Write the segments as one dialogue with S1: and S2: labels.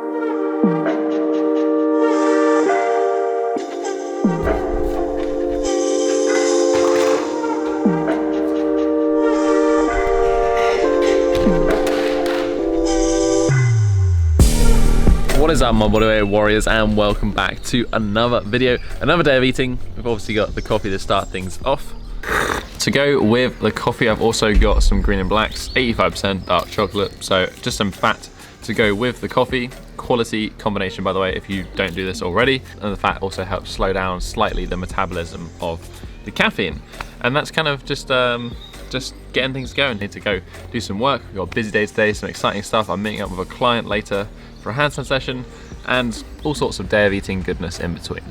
S1: What is up, my bodyweight warriors, and welcome back to another video, another day of eating. We've obviously got the coffee to start things off. To go with the coffee, I've also got some green and blacks, 85% dark chocolate, so just some fat to go with the coffee. Quality combination, by the way, if you don't do this already. And the fat also helps slow down slightly the metabolism of the caffeine. And that's kind of just getting things going. Need to go do some work. We've got a busy day today, some exciting stuff. I'm meeting up with a client later for a handstand session and all sorts of day of eating goodness in between.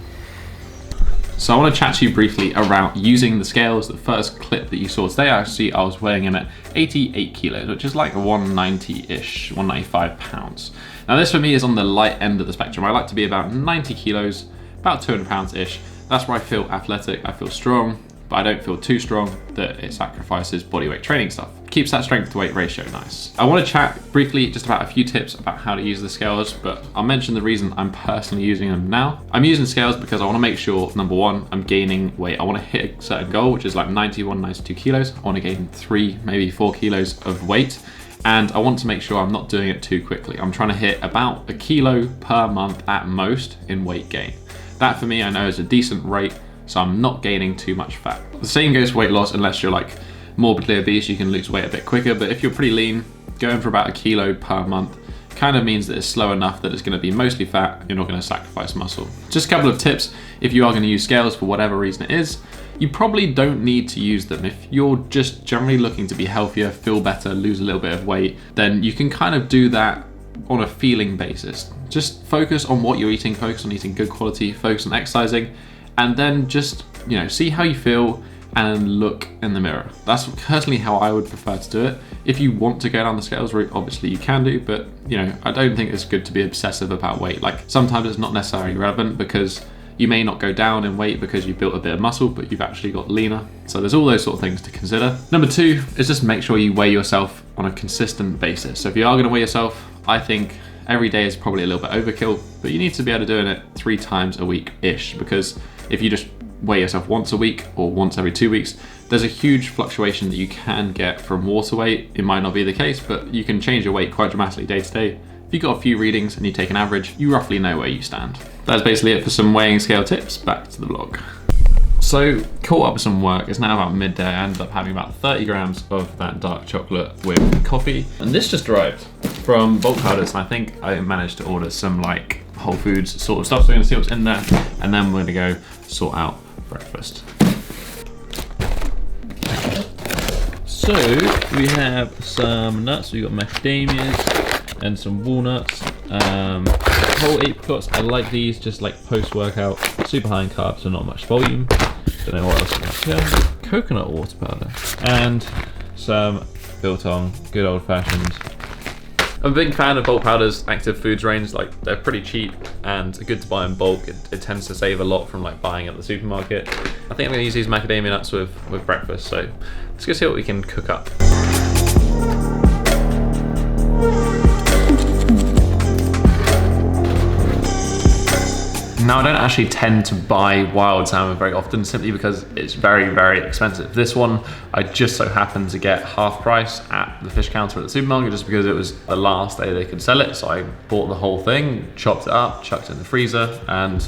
S1: So I want to chat to you briefly around using the scales. The first clip that you saw today, actually I was weighing in at 88 kilos, which is like 190-ish, 195 pounds. Now this for me is on the light end of the spectrum. I like to be about 90 kilos, about 200 pounds-ish. That's where I feel athletic, I feel strong, but I don't feel too strong that it sacrifices bodyweight training stuff. Keeps that strength to weight ratio nice. I want to chat briefly just about a few tips about how to use the scales, but I'll mention the reason I'm personally using them now. I'm using scales because I want to make sure, number one, I'm gaining weight. I want to hit a certain goal, which is like 91, 92 kilos. I want to gain 3, maybe 4 kilos of weight. And I want to make sure I'm not doing it too quickly. I'm trying to hit about 1 kilo per month at most in weight gain. That for me, I know is a decent rate, so I'm not gaining too much fat. The same goes for weight loss, unless you're like morbidly obese, you can lose weight a bit quicker, but if you're pretty lean, going for about 1 kilo per month kind of means that it's slow enough that it's gonna be mostly fat, you're not gonna sacrifice muscle. Just a couple of tips, if you are gonna use scales for whatever reason it is, you probably don't need to use them. If you're just generally looking to be healthier, feel better, lose a little bit of weight, then you can kind of do that on a feeling basis. Just focus on what you're eating, focus on eating good quality, focus on exercising, and then just, see how you feel and look in the mirror. That's personally how I would prefer to do it. If you want to go down the scales route, obviously you can do, but I don't think it's good to be obsessive about weight. Like sometimes it's not necessarily relevant because you may not go down in weight because you've built a bit of muscle, but you've actually got leaner. So there's all those sort of things to consider. Number 2 is just make sure you weigh yourself on a consistent basis. So if you are gonna weigh yourself, I think every day is probably a little bit overkill, but you need to be able to do it 3 times a week-ish, because if you just weigh yourself once a week or once every 2 weeks, there's a huge fluctuation that you can get from water weight. It might not be the case, but you can change your weight quite dramatically day to day. If you've got a few readings and you take an average, you roughly know where you stand. That's basically it for some weighing scale tips. Back to the vlog. So, caught up with some work. It's now about midday. I ended up having about 30 grams of that dark chocolate with coffee. And this just arrived from bulk powders. And I think I managed to order some like Whole Foods sort of stuff. So we're gonna see what's in there. And then we're gonna go sort out breakfast. So, we have some nuts. We've got macadamias and some walnuts. Whole apricots. I like these just like post-workout. Super high in carbs, so not much volume. Don't know what else we have. Coconut water powder. And some biltong, good old-fashioned. I'm a big fan of bulk powders, active foods range. Like they're pretty cheap and good to buy in bulk. It tends to save a lot from like buying at the supermarket. I think I'm gonna use these macadamia nuts with breakfast. So let's go see what we can cook up. Now I don't actually tend to buy wild salmon very often simply because it's very, very expensive. This one I just so happened to get half price at the fish counter at the supermarket just because it was the last day they could sell it. So I bought the whole thing, chopped it up, chucked it in the freezer, and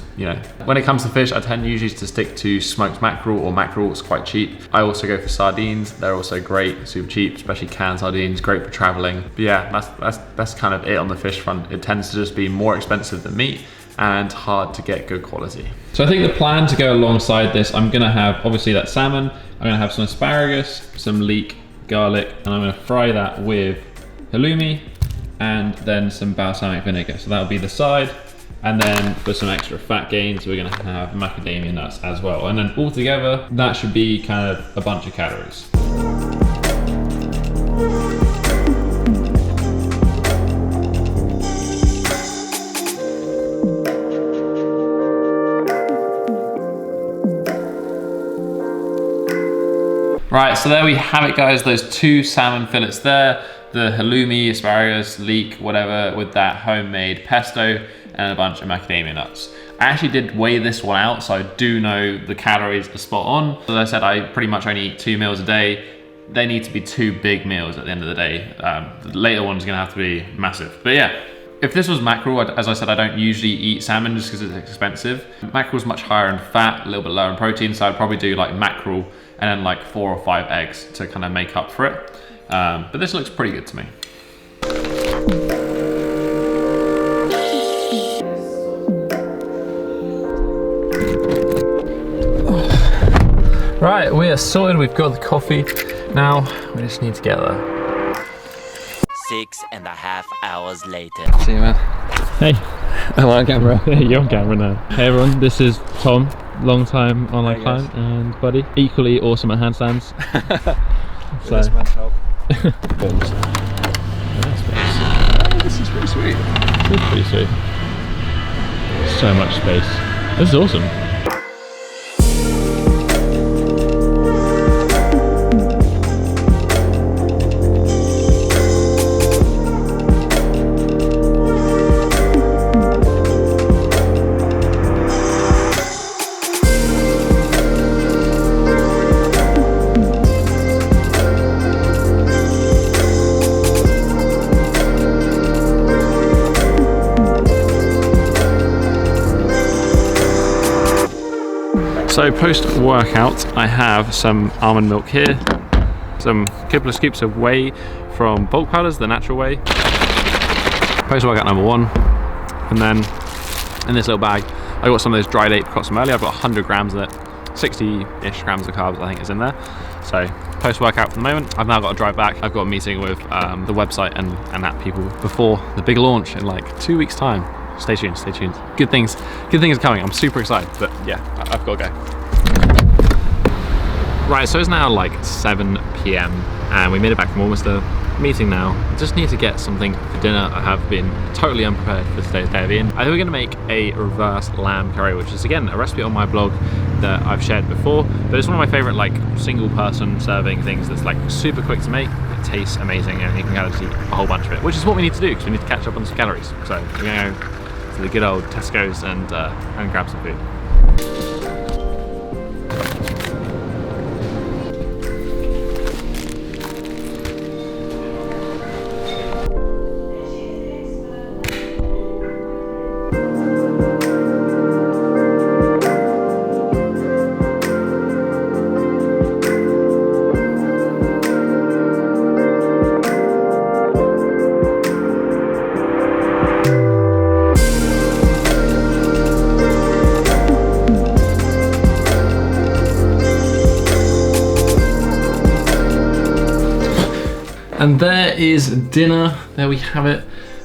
S1: when it comes to fish, I tend usually to stick to smoked mackerel or mackerel. It's quite cheap. I also go for sardines. They're also great, super cheap, especially canned sardines, great for traveling. But yeah, that's kind of it on the fish front. It tends to just be more expensive than meat and hard to get good quality. So I think the plan to go alongside this, I'm gonna have obviously that salmon, I'm gonna have some asparagus, some leek, garlic, and I'm gonna fry that with halloumi and then some balsamic vinegar. So that'll be the side. And then for some extra fat gains, we're gonna have macadamia nuts as well. And then all together, that should be kind of a bunch of calories. Right, so there we have it guys, those 2 salmon fillets there. the halloumi, asparagus, leek, whatever, with that homemade pesto and a bunch of macadamia nuts. I actually did weigh this one out, so I do know the calories are spot on. As I said, I pretty much only eat 2 meals a day. They need to be 2 big meals at the end of the day. The later one's gonna have to be massive. But yeah, if this was mackerel, as I said, I don't usually eat salmon just because it's expensive. Mackerel's much higher in fat, a little bit lower in protein, so I'd probably do like mackerel and then like 4 or 5 eggs to kind of make up for it. But this looks pretty good to me. Right, we are sorted, we've got the coffee. Now, we just need to get there.
S2: 6.5 hours later.
S1: See you, man.
S3: Hey.
S1: I'm on camera.
S3: You're on camera now. Hey everyone, this is Tom, long time online client, and Buddy, equally awesome at handstands. So.
S1: This man's help. Balls. This is pretty sweet.
S3: It's pretty sweet. So much space. This is awesome. So post-workout, I have some almond milk here, some couple of scoops of whey from bulk powders, the natural whey. Post-workout number 1, and then in this little bag, I got some of those dried apricots from earlier. I've got 100 grams of it, 60-ish grams of carbs I think is in there. So post-workout for the moment, I've now got to drive back. I've got a meeting with the website and app people before the big launch in like 2 weeks' time. Stay tuned, stay tuned. Good things are coming. I'm super excited, but yeah, I've got to go. Right, so it's now like 7 p.m. and we made it back from almost a meeting now. Just need to get something for dinner. I have been totally unprepared for today's day of eating. I think we're gonna make a reverse lamb curry, which is again a recipe on my blog that I've shared before, but it's one of my favorite like single person serving things that's like super quick to make. It tastes amazing and you can kind of eat a whole bunch of it, which is what we need to do because we need to catch up on some calories. So we're gonna go to the good old Tesco's and grab some food. And there is dinner, there we have it.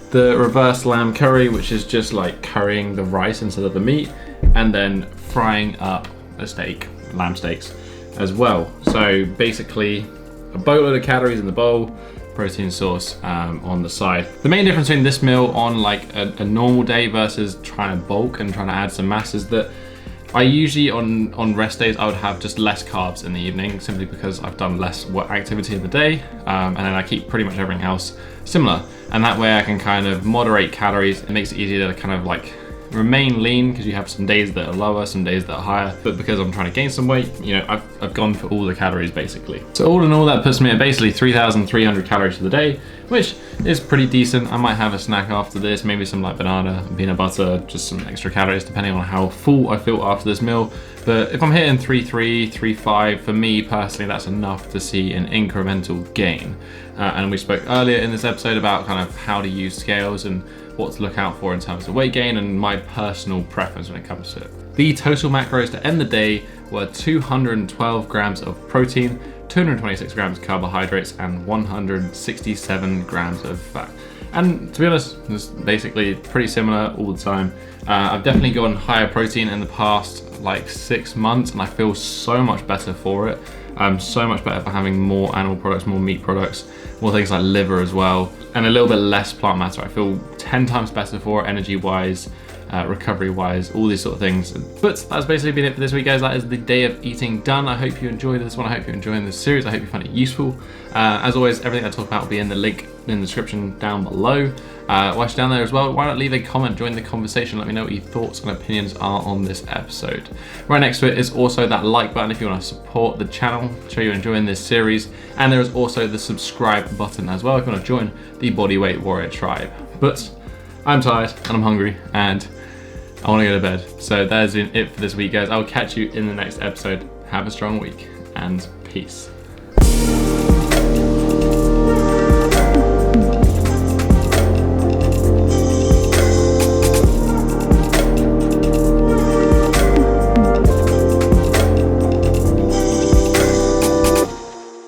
S3: The reverse lamb curry, which is just like currying the rice instead of the meat, and then frying up a steak, lamb steaks as well. So basically a boatload of calories in the bowl, protein source on the side. The main difference between this meal on like a normal day versus trying to bulk and trying to add some mass is that I usually on rest days I would have just less carbs in the evening simply because I've done less work activity in the day, and then I keep pretty much everything else similar, and that way I can kind of moderate calories. It makes it easier to kind of like remain lean because you have some days that are lower, some days that are higher, but because I'm trying to gain some weight, you know, I've gone for all the calories basically. So all in all that puts me at basically 3,300 calories for the day, which is pretty decent. I might have a snack after this, maybe some like banana, peanut butter, just some extra calories depending on how full I feel after this meal. But if I'm hitting 3.3, 3.5, for me personally, that's enough to see an incremental gain. And we spoke earlier in this episode about kind of how to use scales and what to look out for in terms of weight gain and my personal preference when it comes to it. The total macros to end the day were 212 grams of protein, 226 grams of carbohydrates, and 167 grams of fat. And to be honest, it's basically pretty similar all the time. I've definitely gone higher protein in the past like 6 months, and I feel so much better for it. So much better for having more animal products, more meat products, more things like liver as well, and a little bit less plant matter. I feel 10 times better for it energy-wise. recovery-wise, all these sort of things. But that's basically been it for this week, guys. That is the day of eating done. I hope you enjoyed this one. I hope you're enjoying this series. I hope you find it useful. As always, everything I talk about will be in the link in the description down below. Whilst you're down there as well, why not leave a comment, join the conversation, let me know what your thoughts and opinions are on this episode. Right next to it is also that like button if you want to support the channel, show you're enjoying this series, and there is also the subscribe button as well if you want to join the Bodyweight Warrior tribe. But I'm tired and I'm hungry and I want to go to bed. So that has been it for this week, guys. I'll catch you in the next episode. Have a strong week and peace.